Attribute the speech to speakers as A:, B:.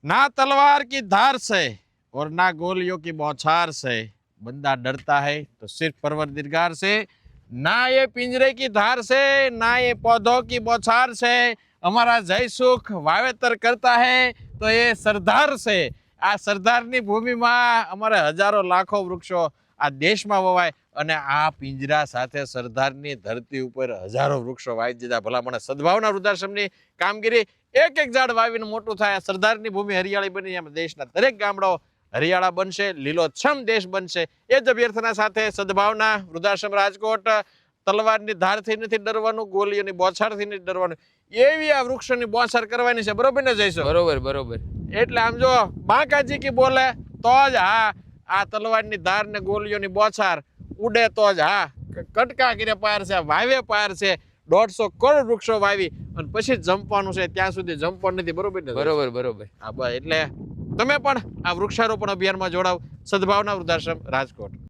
A: ना तलवार की धार से और ना गोलियों की बौछार से बंदा डरता है तो सिर्फ परवरदिगार से, ना ये पिंजरे की धार से ना ये पौधों की बौछार से। हमारा जय सुख वावेतर करता है तो ये सरदार से। આ સરદારની ભૂમિમાં અમારે હજારો લાખો વૃક્ષો આ દેશમાં વવાય અને આ પિંજરા સાથે સરદારની ધરતી ઉપર હજારો વૃક્ષો વાવી દીધા. ભલા મને સદભાવના વૃદ્ધાશ્રમની કામગીરી એક એક ઝાડ વાવીને મોટું થાય. સરદારની ભૂમિ હરિયાળી બની, એમ દેશના દરેક ગામડાઓ હરિયાળા બનશે, લીલોછમ દેશ બનશે. એ જ અભ્યર્થના સાથે સદભાવના વૃદ્ધાશ્રમ રાજકોટ. તલવારની ધારથી નથી ડરવાનું, ગોલીઓની બોછારથી નથી ડરવાનું, એવી આ વૃક્ષોની બોછાર કરવાની છે. બરોબર ને જઈશું?
B: બરોબર બરોબર.
A: એટલે આમ જો બાંકાજી કી બોલે તો જ હા, આ તલવારની ધાર ને ગોલીઓની બોછાર ઉડે તો જ હા. કટકા કરે પાર છે, વાવે પાર છે. 150 કરોડ વૃક્ષો વાવી અને પછી જંપવાનું છે, ત્યાં સુધી જંપવાનું નથી. બરોબર ને?
B: બરોબર બરોબર.
A: હા બસ, એટલે તમે પણ આ વૃક્ષારોપણ અભિયાનમાં જોડાવ. સદભાવના વૃદ્ધાશ્રમ રાજકોટ.